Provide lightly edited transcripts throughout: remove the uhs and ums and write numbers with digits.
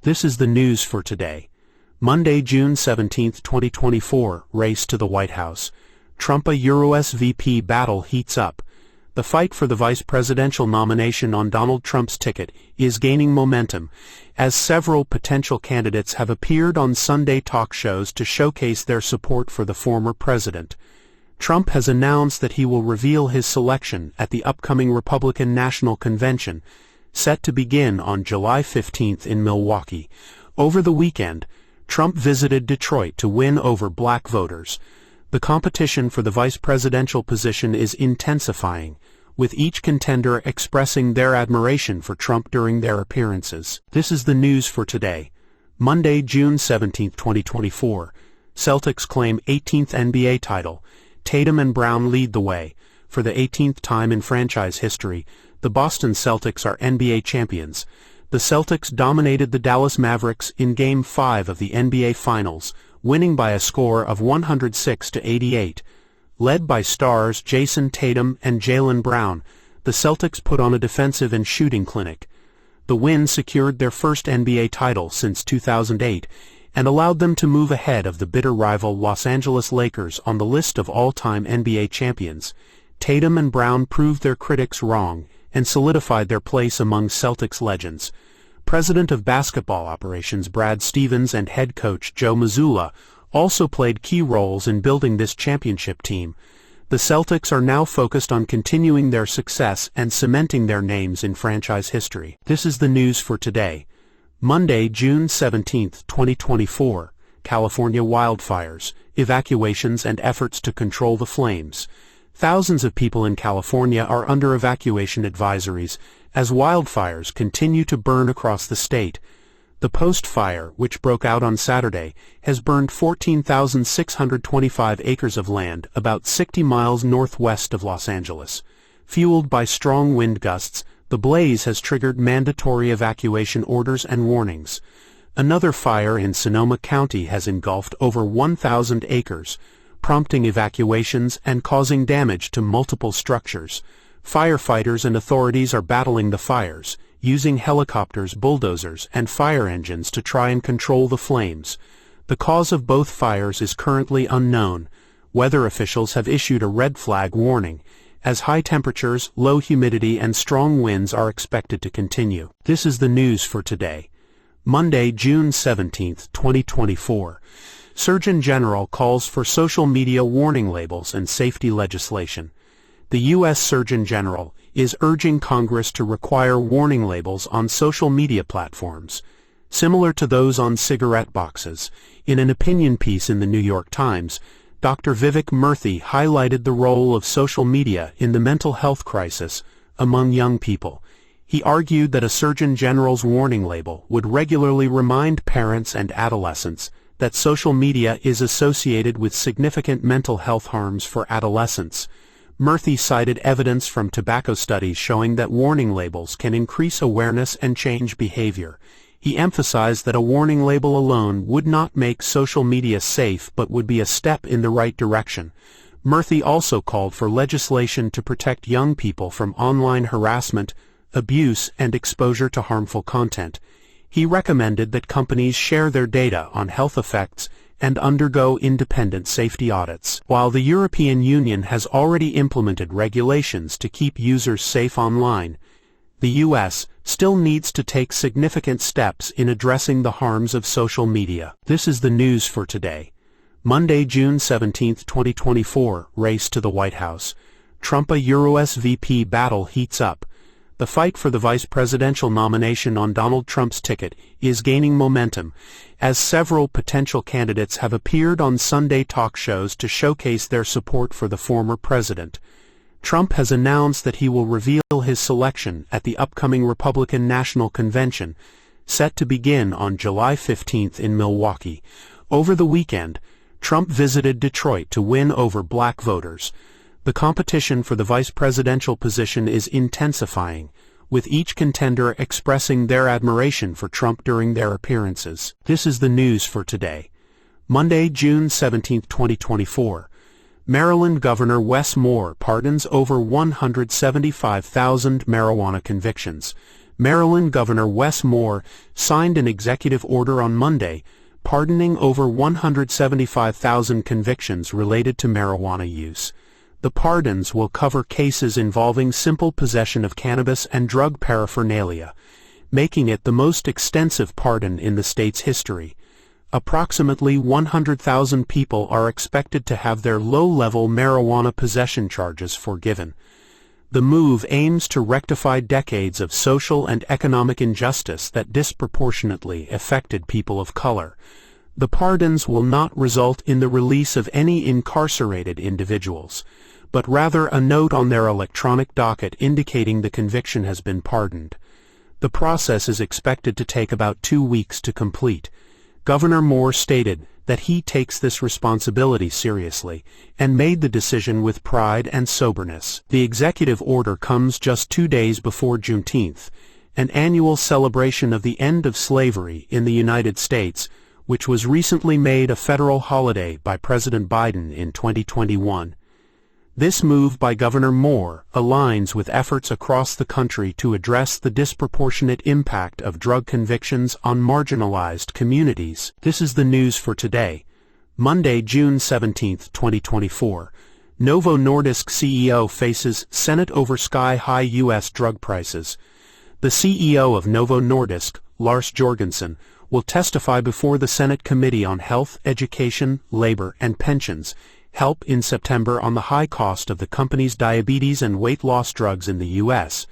This is the news for today, Monday, June 17, 2024. Race to the White House. Trump-U.S. VP battle heats up. The fight for the vice presidential nomination on Donald Trump's ticket is gaining momentum, as several potential candidates have appeared on Sunday talk shows to showcase their support for the former president. Trump has announced that he will reveal his selection at the upcoming Republican National Convention, set to begin on July 15 in Milwaukee. Over the weekend, Trump visited Detroit to win over black voters. The competition for the vice presidential position is intensifying, with each contender expressing their admiration for Trump during their appearances. This is the news for today, Monday, June 17, 2024. Celtics claim 18th NBA title. Tatum and Brown lead the way. For the 18th time in franchise history, the Boston Celtics are NBA champions. The Celtics dominated the Dallas Mavericks in Game 5 of the NBA Finals, winning by a score of 106-88. Led by stars Jason Tatum and Jaylen Brown, the Celtics put on a defensive and shooting clinic. The win secured their first NBA title since 2008 and allowed them to move ahead of the bitter rival Los Angeles Lakers on the list of all-time NBA champions. Tatum and Brown proved their critics wrong and solidified their place among Celtics legends. President of Basketball Operations Brad Stevens and head coach Joe Mazzulla also played key roles in building this championship team. The Celtics are now focused on continuing their success and cementing their names in franchise history. This is the news for today, Monday, June 17, 2024. California wildfires, evacuations and efforts to control the flames. Thousands of people in California are under evacuation advisories as wildfires continue to burn across the state. The Post Fire, which broke out on Saturday, has burned 14,625 acres of land about 60 miles northwest of Los Angeles. Fueled by strong wind gusts, the blaze has triggered mandatory evacuation orders and warnings. Another fire in Sonoma County has engulfed over 1,000 acres, prompting evacuations and causing damage to multiple structures. Firefighters and authorities are battling the fires, using helicopters, bulldozers, and fire engines to try and control the flames. The cause of both fires is currently unknown. Weather officials have issued a red flag warning, as high temperatures, low humidity, and strong winds are expected to continue. This is the news for today, Monday, June 17, 2024. Surgeon General calls for social media warning labels and safety legislation. The U.S. Surgeon General is urging Congress to require warning labels on social media platforms, similar to those on cigarette boxes. In an opinion piece in the New York Times, Dr. Vivek Murthy highlighted the role of social media in the mental health crisis among young people. He argued that a Surgeon General's warning label would regularly remind parents and adolescents that social media is associated with significant mental health harms for adolescents. Murthy cited evidence from tobacco studies showing that warning labels can increase awareness and change behavior. He emphasized that a warning label alone would not make social media safe but would be a step in the right direction. Murthy also called for legislation to protect young people from online harassment, abuse, and exposure to harmful content. He recommended that companies share their data on health effects and undergo independent safety audits. While the European Union has already implemented regulations to keep users safe online, the U.S. still needs to take significant steps in addressing the harms of social media. This is the news for today, Monday, June 17, 2024. Race to the White House. Trump-U.S. VP battle heats up. The fight for the vice presidential nomination on Donald Trump's ticket is gaining momentum, as several potential candidates have appeared on Sunday talk shows to showcase their support for the former president. Trump has announced that he will reveal his selection at the upcoming Republican National Convention, set to begin on July 15 in Milwaukee. Over the weekend, Trump visited Detroit to win over black voters. The competition for the vice presidential position is intensifying, with each contender expressing their admiration for Trump during their appearances. This is the news for today, Monday, June 17, 2024. Maryland Governor Wes Moore pardons over 175,000 marijuana convictions. Maryland Governor Wes Moore signed an executive order on Monday, pardoning over 175,000 convictions related to marijuana use. The pardons will cover cases involving simple possession of cannabis and drug paraphernalia, making it the most extensive pardon in the state's history. Approximately 100,000 people are expected to have their low-level marijuana possession charges forgiven. The move aims to rectify decades of social and economic injustice that disproportionately affected people of color. The pardons will not result in the release of any incarcerated individuals, but rather a note on their electronic docket indicating the conviction has been pardoned. The process is expected to take about 2 weeks to complete. Governor Moore stated that he takes this responsibility seriously and made the decision with pride and soberness. The executive order comes just 2 days before Juneteenth, an annual celebration of the end of slavery in the United States, which was recently made a federal holiday by President Biden in 2021. This move by Governor Moore aligns with efforts across the country to address the disproportionate impact of drug convictions on marginalized communities. This is the news for today, Monday, June 17, 2024. Novo Nordisk CEO faces Senate over sky-high U.S. drug prices. The CEO of Novo Nordisk, Lars Jorgensen, will testify before the Senate Committee on Health, Education, Labor, and Pensions, Help in September on the high cost of the company's diabetes and weight loss drugs in the U.S.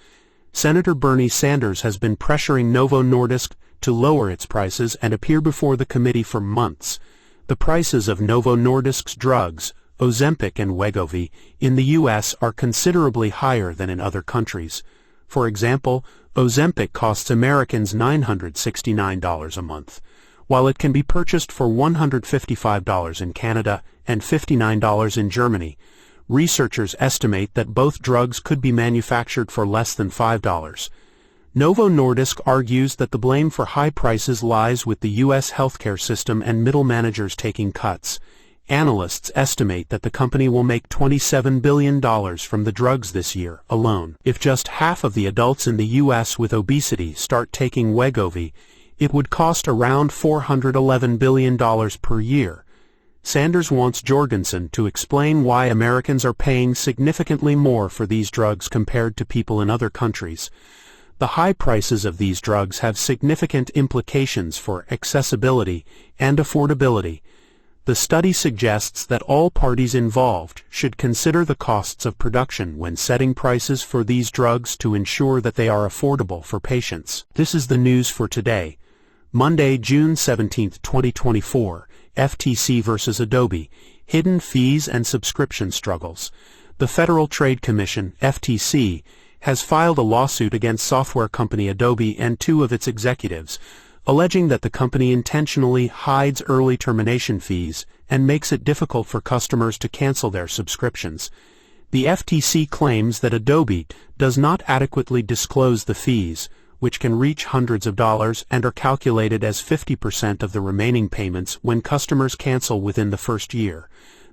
Senator Bernie Sanders has been pressuring Novo Nordisk to lower its prices and appear before the committee for months. The prices of Novo Nordisk's drugs, Ozempic and Wegovy, in the U.S. are considerably higher than in other countries. For example, Ozempic costs Americans $969 a month, while it can be purchased for $155 in Canada and $59 in Germany. Researchers estimate that both drugs could be manufactured for less than $5. Novo Nordisk argues that the blame for high prices lies with the U.S. healthcare system and middle managers taking cuts. Analysts estimate that the company will make $27 billion from the drugs this year alone. If just half of the adults in the U.S. with obesity start taking Wegovy, it would cost around $411 billion per year. Sanders wants Jorgensen to explain why Americans are paying significantly more for these drugs compared to people in other countries. The high prices of these drugs have significant implications for accessibility and affordability. The study suggests that all parties involved should consider the costs of production when setting prices for these drugs to ensure that they are affordable for patients. This is the news for today, Monday, June 17, 2024. FTC versus Adobe, hidden fees and subscription struggles. The Federal Trade Commission, FTC, has filed a lawsuit against software company Adobe and 2 of its executives, alleging that the company intentionally hides early termination fees and makes it difficult for customers to cancel their subscriptions. The FTC claims that Adobe does not adequately disclose the fees, which can reach hundreds of dollars and are calculated as 50% of the remaining payments when customers cancel within the first year.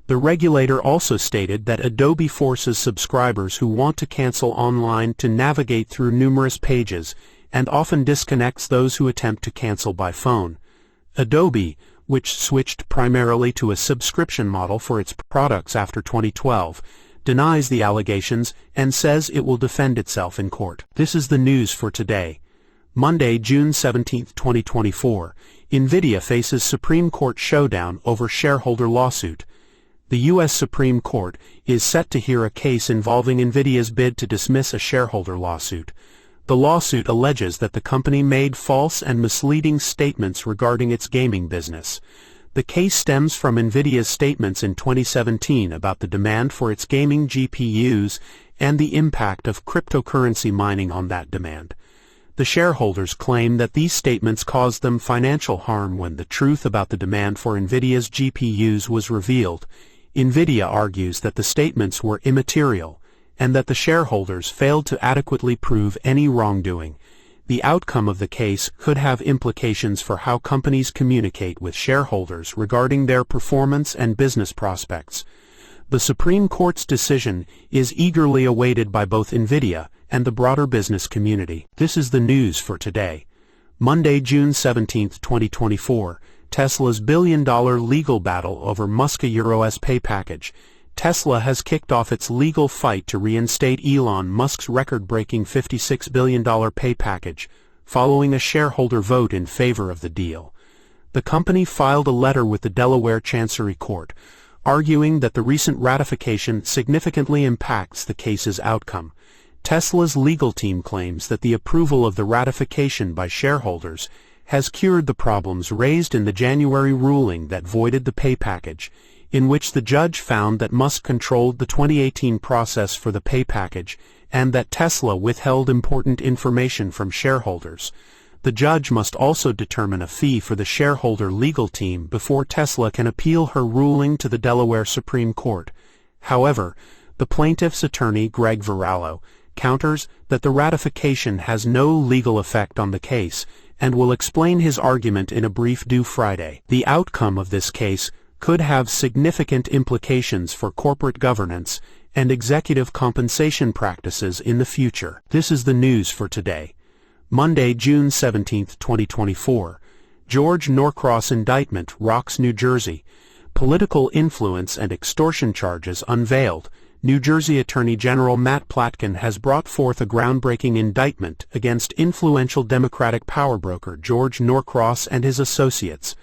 The regulator also stated that Adobe forces subscribers who want to cancel online to navigate through numerous pages and often disconnects those who attempt to cancel by phone. Adobe, which switched primarily to a subscription model for its products after 2012, denies the allegations and says it will defend itself in court. This is the news for today, Monday, June 17, 2024. Nvidia faces Supreme Court showdown over shareholder lawsuit. The U.S. Supreme Court is set to hear a case involving Nvidia's bid to dismiss a shareholder lawsuit. The lawsuit alleges that the company made false and misleading statements regarding its gaming business. The case stems from Nvidia's statements in 2017 about the demand for its gaming GPUs and the impact of cryptocurrency mining on that demand. The shareholders claim that these statements caused them financial harm when the truth about the demand for Nvidia's GPUs was revealed. Nvidia argues that the statements were immaterial and that the shareholders failed to adequately prove any wrongdoing. The outcome of the case could have implications for how companies communicate with shareholders regarding their performance and business prospects. The Supreme Court's decision is eagerly awaited by both Nvidia and the broader business community. This is the news for today, Monday, June 17, 2024. Tesla's billion-dollar legal battle over Musk's U.S. pay package. Tesla has kicked off its legal fight to reinstate Elon Musk's record-breaking $56 billion pay package, following a shareholder vote in favor of the deal. The company filed a letter with the Delaware Chancery Court, arguing that the recent ratification significantly impacts the case's outcome. Tesla's legal team claims that the approval of the ratification by shareholders has cured the problems raised in the January ruling that voided the pay package, in which the judge found that Musk controlled the 2018 process for the pay package and that Tesla withheld important information from shareholders. The judge must also determine a fee for the shareholder legal team before Tesla can appeal her ruling to the Delaware Supreme Court. However, the plaintiff's attorney, Greg Varallo, counters that the ratification has no legal effect on the case and will explain his argument in a brief due Friday. The outcome of this case could have significant implications for corporate governance and executive compensation practices in the future. This is the news for today, Monday, June 17, 2024. George Norcross indictment rocks New Jersey. Political influence and extortion charges unveiled. New Jersey Attorney General Matt Platkin has brought forth a groundbreaking indictment against influential Democratic power broker George Norcross and his associates.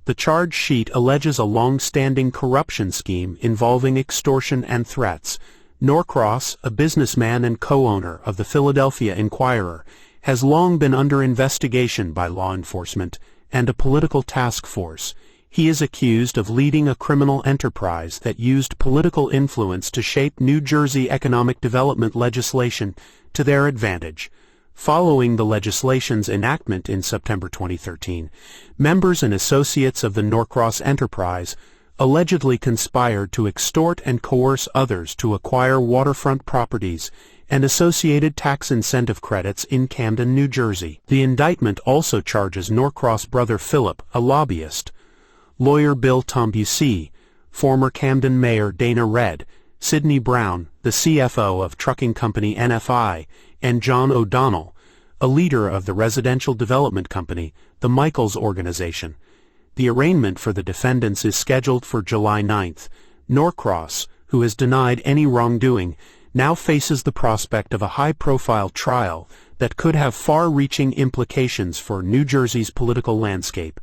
The charge sheet alleges a long-standing corruption scheme involving extortion and threats. Norcross, a businessman and co-owner of the Philadelphia Inquirer, has long been under investigation by law enforcement and a political task force. He is accused of leading a criminal enterprise that used political influence to shape New Jersey economic development legislation to their advantage. Following the legislation's enactment in September 2013, members and associates of the Norcross enterprise allegedly conspired to extort and coerce others to acquire waterfront properties and associated tax incentive credits in Camden, New Jersey. The indictment also charges Norcross' brother Philip, a lobbyist, lawyer Bill Tombucy, former Camden Mayor Dana Red, Sidney Brown, the CFO of trucking company NFI, and John O'Donnell, a leader of the residential development company, the Michaels Organization. The arraignment for the defendants is scheduled for July 9th. Norcross, who has denied any wrongdoing, now faces the prospect of a high-profile trial that could have far-reaching implications for New Jersey's political landscape.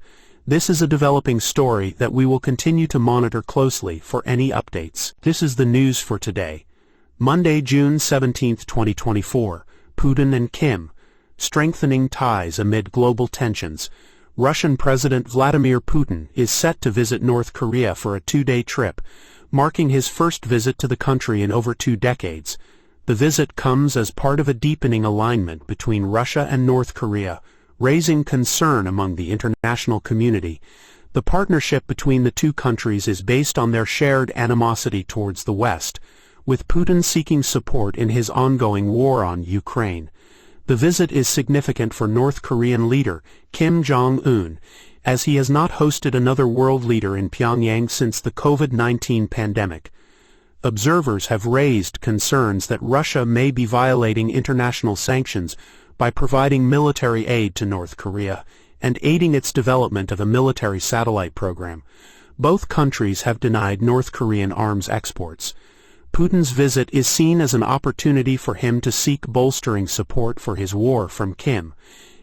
This is a developing story that we will continue to monitor closely for any updates. This is the news for today, Monday, June 17, 2024. Putin and Kim, strengthening ties amid global tensions. Russian President Vladimir Putin is set to visit North Korea for a two-day trip, marking his first visit to the country in over 2 decades. The visit comes as part of a deepening alignment between Russia and North Korea, raising concern among the international community. The partnership between the two countries is based on their shared animosity towards the West, with Putin seeking support in his ongoing war on Ukraine. The visit is significant for North Korean leader Kim Jong-un, as he has not hosted another world leader in Pyongyang since the COVID-19 pandemic. Observers have raised concerns that Russia may be violating international sanctions by providing military aid to North Korea and aiding its development of a military satellite program. Both countries have denied North Korean arms exports. Putin's visit is seen as an opportunity for him to seek bolstering support for his war from Kim,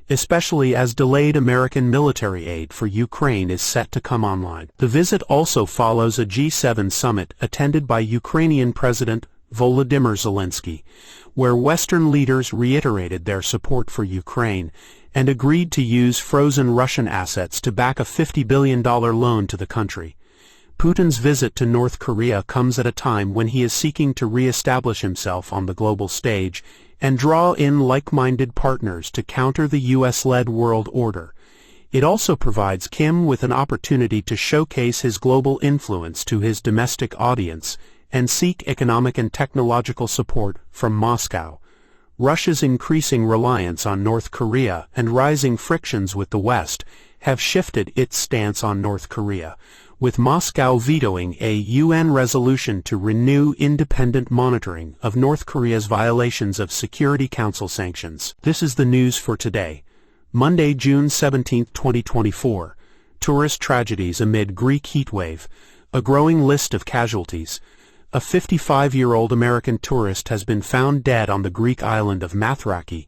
especially as delayed American military aid for Ukraine is set to come online. The visit also follows a G7 summit attended by Ukrainian President Volodymyr Zelensky, where Western leaders reiterated their support for Ukraine and agreed to use frozen Russian assets to back a $50 billion loan to the country. Putin's visit to North Korea comes at a time when he is seeking to re-establish himself on the global stage and draw in like-minded partners to counter the U.S.-led world order. It also provides Kim with an opportunity to showcase his global influence to his domestic audience and seek economic and technological support from Moscow. Russia's increasing reliance on North Korea and rising frictions with the West have shifted its stance on North Korea, with Moscow vetoing a UN resolution to renew independent monitoring of North Korea's violations of Security Council sanctions. This is the news for today, Monday, June 17, 2024. Tourist tragedies amid Greek heatwave, a growing list of casualties. A 55-year-old American tourist has been found dead on the Greek island of Mathraki,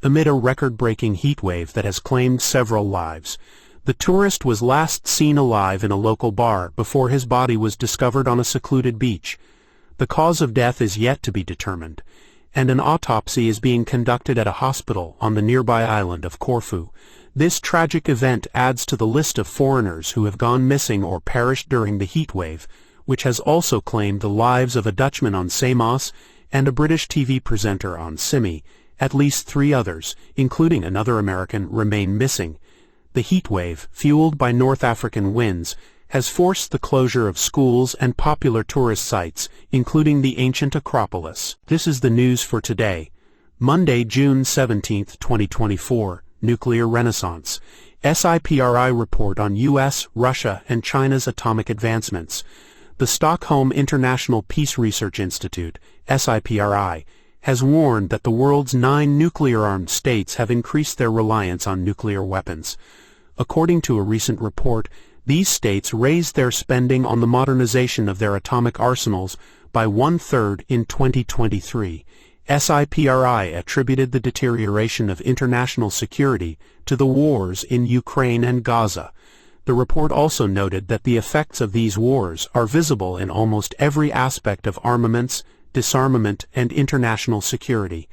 amid a record-breaking heatwave that has claimed several lives. The tourist was last seen alive in a local bar before his body was discovered on a secluded beach. The cause of death is yet to be determined, and an autopsy is being conducted at a hospital on the nearby island of Corfu. This tragic event adds to the list of foreigners who have gone missing or perished during the heatwave, which has also claimed the lives of a Dutchman on Samos and a British TV presenter on Simi. At least 3 others, including another American, remain missing. The heatwave, fueled by North African winds, has forced the closure of schools and popular tourist sites, including the ancient Acropolis. This is the news for today, Monday, June 17, 2024. Nuclear Renaissance. SIPRI report on U.S., Russia, and China's atomic advancements. The Stockholm International Peace Research Institute, SIPRI, has warned that the world's 9 nuclear-armed states have increased their reliance on nuclear weapons. According to a recent report, these states raised their spending on the modernization of their atomic arsenals by 1/3 in 2023. SIPRI attributed the deterioration of international security to the wars in Ukraine and Gaza. The report also noted that the effects of these wars are visible in almost every aspect of armaments, disarmament, and international security.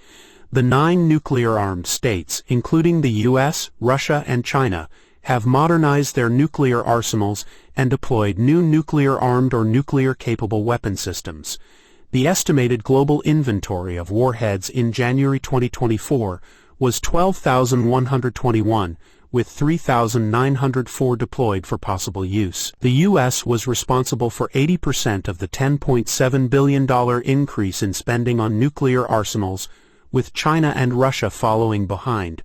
The 9 nuclear-armed states, including the U.S., Russia, and China, have modernized their nuclear arsenals and deployed new nuclear-armed or nuclear-capable weapon systems. The estimated global inventory of warheads in January 2024 was 12,121, with 3,904 deployed for possible use. The U.S. was responsible for 80% of the $10.7 billion increase in spending on nuclear arsenals, with China and Russia following behind.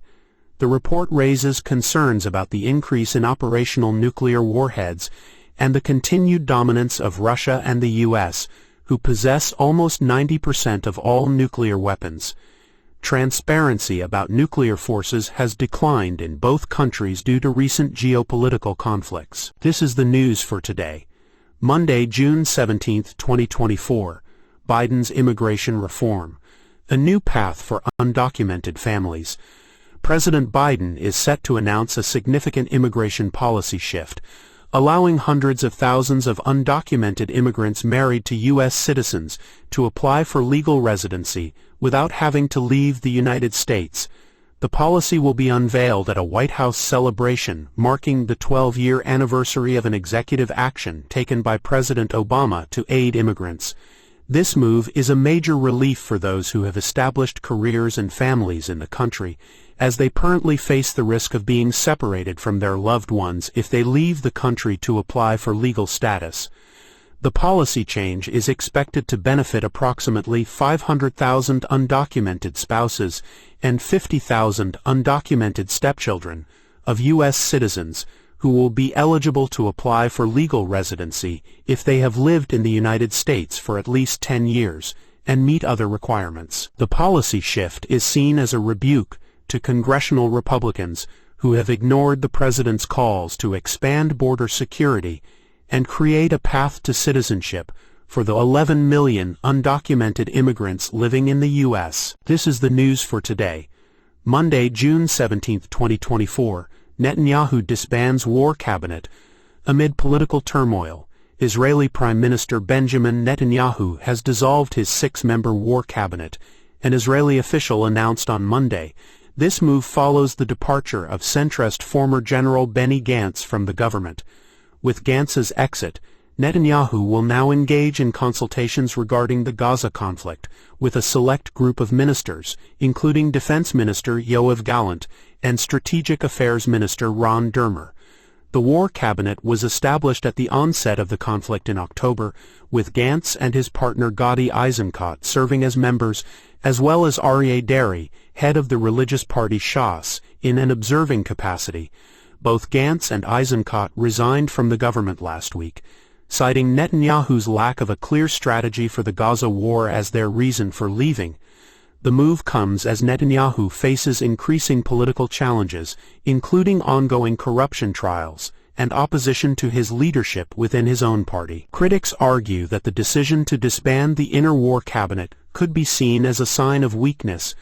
The report raises concerns about the increase in operational nuclear warheads and the continued dominance of Russia and the U.S., who possess almost 90% of all nuclear weapons. Transparency about nuclear forces has declined in both countries due to recent geopolitical conflicts. This is the news for today, Monday, June 17, 2024. Biden's immigration reform. A new path for undocumented families. President Biden is set to announce a significant immigration policy shift, allowing hundreds of thousands of undocumented immigrants married to U.S. citizens to apply for legal residency without having to leave the United States. The policy will be unveiled at a White House celebration marking the 12-year anniversary of an executive action taken by President Obama to aid immigrants. This move is a major relief for those who have established careers and families in the country, as they currently face the risk of being separated from their loved ones if they leave the country to apply for legal status. The policy change is expected to benefit approximately 500,000 undocumented spouses and 50,000 undocumented stepchildren of U.S. citizens who will be eligible to apply for legal residency if they have lived in the United States for at least 10 years and meet other requirements. The policy shift is seen as a rebuke to congressional Republicans who have ignored the president's calls to expand border security and create a path to citizenship for the 11 million undocumented immigrants living in the U.S. This is the news for today, Monday, June 17, 2024. Netanyahu disbands war cabinet. Amid political turmoil, Israeli Prime Minister Benjamin Netanyahu has dissolved his 6-member war cabinet, an Israeli official announced on Monday. This move follows the departure of centrist former General Benny Gantz from the government. With Gantz's exit, Netanyahu will now engage in consultations regarding the Gaza conflict with a select group of ministers, including Defense Minister Yoav Gallant and Strategic Affairs Minister Ron Dermer. The war cabinet was established at the onset of the conflict in October, with Gantz and his partner Gadi Eisenkot serving as members, as well as Aryeh Deri, head of the religious party Shas, in an observing capacity. Both Gantz and Eisenkot resigned from the government last week, citing Netanyahu's lack of a clear strategy for the Gaza war as their reason for leaving. The move comes as Netanyahu faces increasing political challenges, including ongoing corruption trials and opposition to his leadership within his own party. Critics argue that the decision to disband the inner war cabinet could be seen as a sign of weakness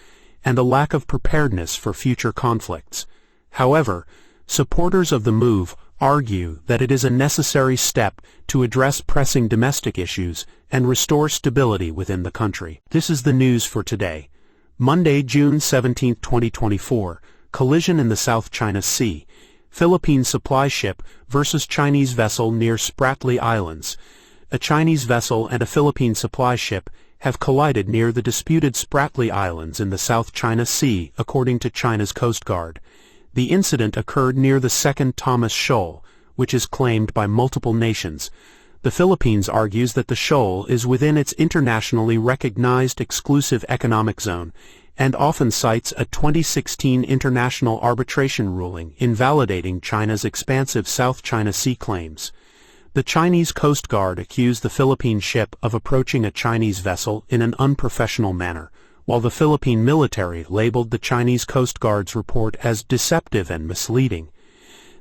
and a lack of preparedness for future conflicts. However, supporters of the move argue that it is a necessary step to address pressing domestic issues and restore stability within the country. This is the news for today, Monday, June 17, 2024. Collision in the South China Sea. Philippine supply ship versus Chinese vessel near Spratly Islands. A Chinese vessel and a Philippine supply ship have collided near the disputed Spratly Islands in the South China Sea, according to China's Coast Guard. The incident occurred near the Second Thomas Shoal, which is claimed by multiple nations. The Philippines argues that the shoal is within its internationally recognized exclusive economic zone, and often cites a 2016 international arbitration ruling invalidating China's expansive South China Sea claims. The Chinese Coast Guard accused the Philippine ship of approaching a Chinese vessel in an unprofessional manner, while the Philippine military labeled the Chinese Coast Guard's report as deceptive and misleading.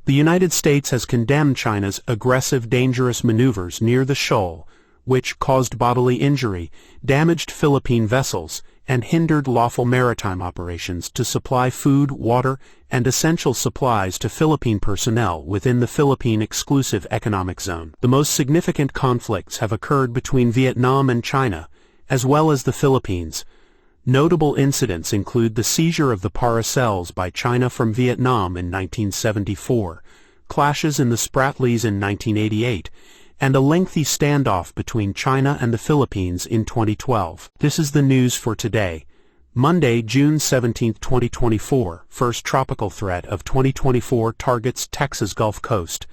The United States has condemned China's aggressive, dangerous maneuvers near the shoal, which caused bodily injury, damaged Philippine vessels, and hindered lawful maritime operations to supply food, water, and essential supplies to Philippine personnel within the Philippine Exclusive Economic Zone. The most significant conflicts have occurred between Vietnam and China, as well as the Philippines. Notable incidents include the seizure of the Paracels by China from Vietnam in 1974, clashes in the Spratlys in 1988, and a lengthy standoff between China and the Philippines in 2012. This is the news for today, Monday, June 17, 2024. First tropical threat of 2024 targets Texas Gulf Coast.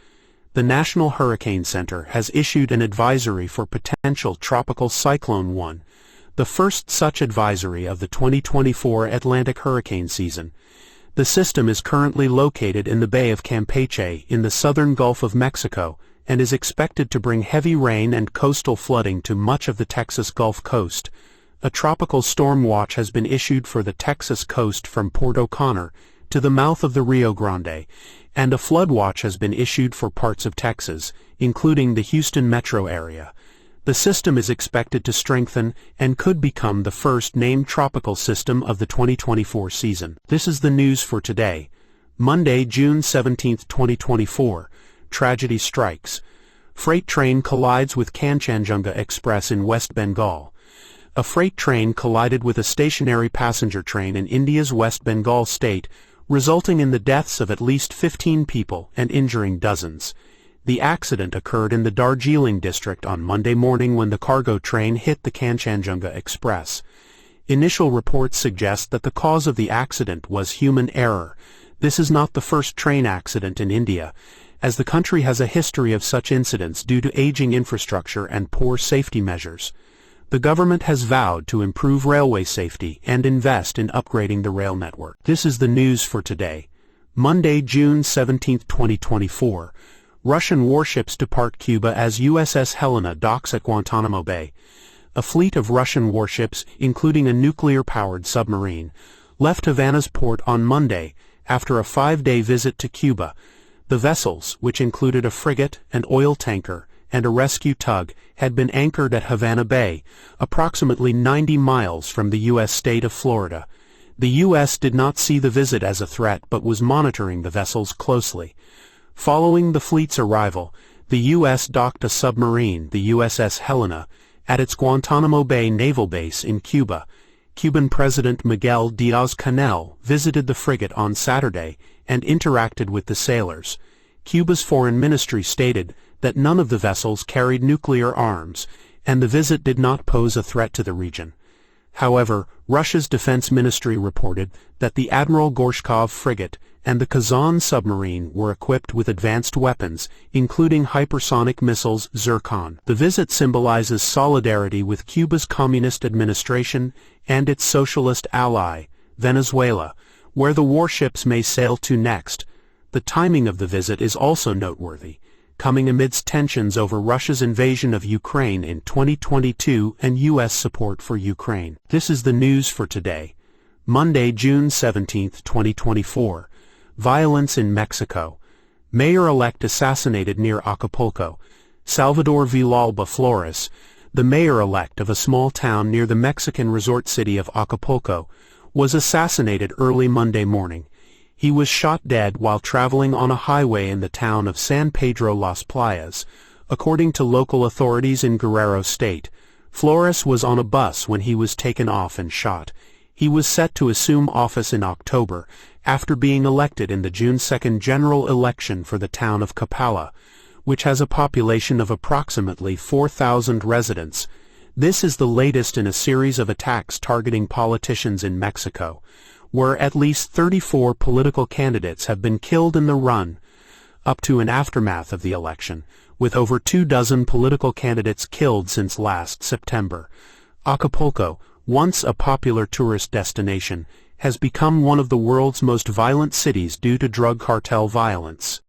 The National Hurricane Center has issued an advisory for potential tropical cyclone 1, the first such advisory of the 2024 Atlantic hurricane season. The system is currently located in the Bay of Campeche in the southern Gulf of Mexico and is expected to bring heavy rain and coastal flooding to much of the Texas Gulf Coast. A tropical storm watch has been issued for the Texas coast from Port O'Connor to the mouth of the Rio Grande, and a flood watch has been issued for parts of Texas, including the Houston metro area. The system is expected to strengthen and could become the first named tropical system of the 2024 season. This is the news for today, Monday, June 17, 2024. Tragedy strikes. Freight train collides with Kanchenjunga Express in West Bengal. A freight train collided with a stationary passenger train in India's West Bengal state, resulting in the deaths of at least 15 people and injuring dozens. The accident occurred in the Darjeeling district on Monday morning when the cargo train hit the Kanchenjunga Express. Initial reports suggest that the cause of the accident was human error. This is not the first train accident in India, as the country has a history of such incidents due to aging infrastructure and poor safety measures. The government has vowed to improve railway safety and invest in upgrading the rail network. This is the news for today, Monday, June 17, 2024. Russian warships depart Cuba as USS Helena docks at Guantanamo Bay. A fleet of Russian warships, including a nuclear-powered submarine, left Havana's port on Monday after a 5-day visit to Cuba. The vessels, which included a frigate, an oil tanker, and a rescue tug, had been anchored at Havana Bay, approximately 90 miles from the U.S. state of Florida. The U.S. did not see the visit as a threat but was monitoring the vessels closely. Following the fleet's arrival, the U.S. docked a submarine, the USS Helena, at its Guantanamo Bay naval base in Cuba. Cuban President Miguel Díaz-Canel visited the frigate on Saturday and interacted with the sailors. Cuba's foreign ministry stated that none of the vessels carried nuclear arms, and the visit did not pose a threat to the region. However, Russia's defense ministry reported that the Admiral Gorshkov frigate and the Kazan submarine were equipped with advanced weapons, including hypersonic missiles Zircon. The visit symbolizes solidarity with Cuba's communist administration and its socialist ally, Venezuela, where the warships may sail to next. The timing of the visit is also noteworthy, coming amidst tensions over Russia's invasion of Ukraine in 2022 and U.S. support for Ukraine. This is the news for today, Monday, June 17, 2024. Violence in Mexico. Mayor-elect assassinated near Acapulco. Salvador Villalba Flores, the mayor-elect of a small town near the Mexican resort city of Acapulco, was assassinated early Monday morning. He was shot dead while traveling on a highway in the town of San Pedro Las Playas, according to local authorities in Guerrero State. Flores was on a bus when he was taken off and shot. He was set to assume office in October, after being elected in the June 2 general election for the town of Capala, which has a population of approximately 4,000 residents. This is the latest in a series of attacks targeting politicians in Mexico, where at least 34 political candidates have been killed in the run-up to and aftermath of the election, with over 24 political candidates killed since last September. Acapulco, once a popular tourist destination, has become one of the world's most violent cities due to drug cartel violence.